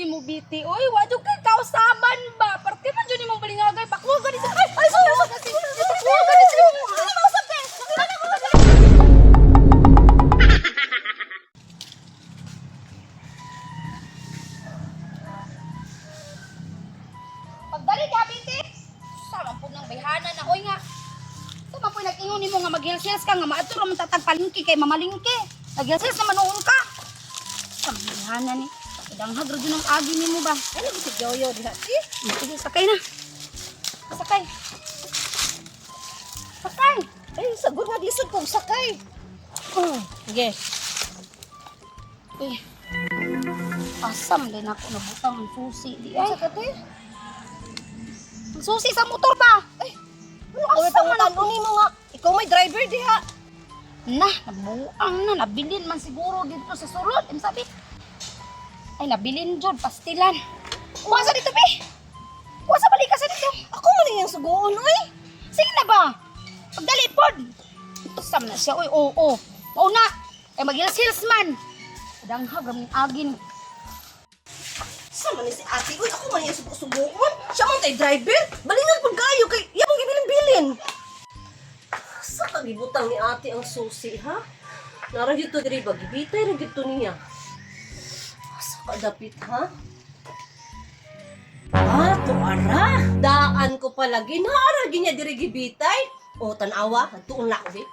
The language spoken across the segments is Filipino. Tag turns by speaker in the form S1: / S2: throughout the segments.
S1: di mo biti. Oy, wa jud kay kausaban ba? Parte man jud imong balingagay. Bakwa gani sa. Ay, sorry. Bakwa gani sa. Ano ba usap kay? Pagdali ka biti. Sama po ng bayhana na oy nga. Tama po nag-ingon nimo nga mag-hills ka nga maadto ra man tatag palingki kay mamalingki. Nag-hills na manuon ka. Sambihanan ni. Danghag ra jud ang agi nimo ba? Ano si Joyo diha? Sige, sakay na. Sakay. Sakay.
S2: Ay, sagot nga lisod kong sakay.
S1: Sige. Uy. Asam din ako nabutang ang susi di ay.
S2: Sa kate?
S1: Ang susi sa motor ba? Ay.
S2: Ako may pangutan ni mo nga. Ikaw may driver diha.
S1: Nah, nabuang na, nabilin man siguro dito sa sulod. Ang sabi, ay nabilin jud, pastilan. Kuwasa dito, be. Kuwasa balik ka sa dito.
S2: Ako man yung sugoon, oy.
S1: Sige na ba? Pagdali pod. Sam na siya, oy, oo. Mauna, ay mag-hills man. Danghag, raming agin.
S2: Sama ni si ate, oy. Ako man yung sugoon. Siya man tay driver. Balingan pag kayo kay iyang gibilin-bilin. Sa kagibutang ni ate ang susi, ha? Nara dito diri ba? Gibitay na dito niya. Sa kadapit, ha? Ah, tuara. Daan ko pala. Ginara ginya diri gibitay. O, tanawa. Nagtuon na ako, be.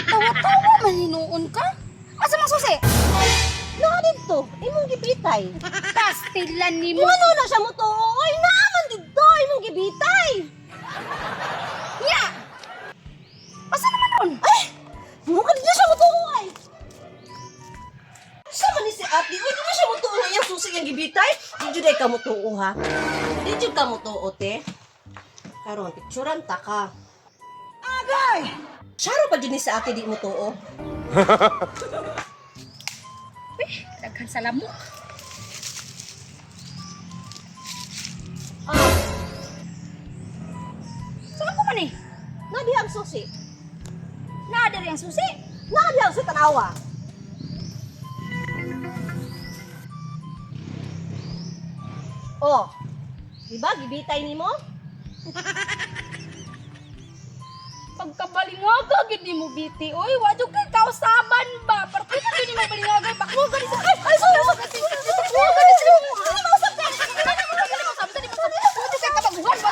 S1: Tawa-tawa, maninuon ka? Asa mang susi?
S2: Naka dito. Imong gibitay.
S1: Pastilan ni mo.
S2: Ano na siya mo to? Oy, naaman dito. Imong gibitay.
S1: Nya! Asa naman nun?
S2: Ay! Mukha din siya mo to, oy. Sama ni si ate. Oy, di mo siya mo to nga yung susi yung gibitay. Di juday ka mo to, ha? Di jud ka mo to, ote. Karon, picturean ta ka. Agay! Saro pa dyan ni sa ate di mo to, oh.
S1: Uy, daghan sa lamok.
S2: Ah,
S1: Saan ko man eh?
S2: nadi ang susi.
S1: Naada rin ang susi.
S2: Nadi ang sa tanawa. Oh, di ba gibitay ni mo?
S1: Pagkabalingaga, gini mo biti. Uy, wadyo kay kausaban ba? Parte na gini mo balingagay. Bakwa gani sa. Ay, sorry. Bakwa gani sa. Ano ba usap ka? Ano mo gani mo sabi sa di mo sabi? Wadyo kay kabaguhan ba?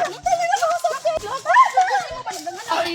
S1: Hintay na lang ako sa. Ay,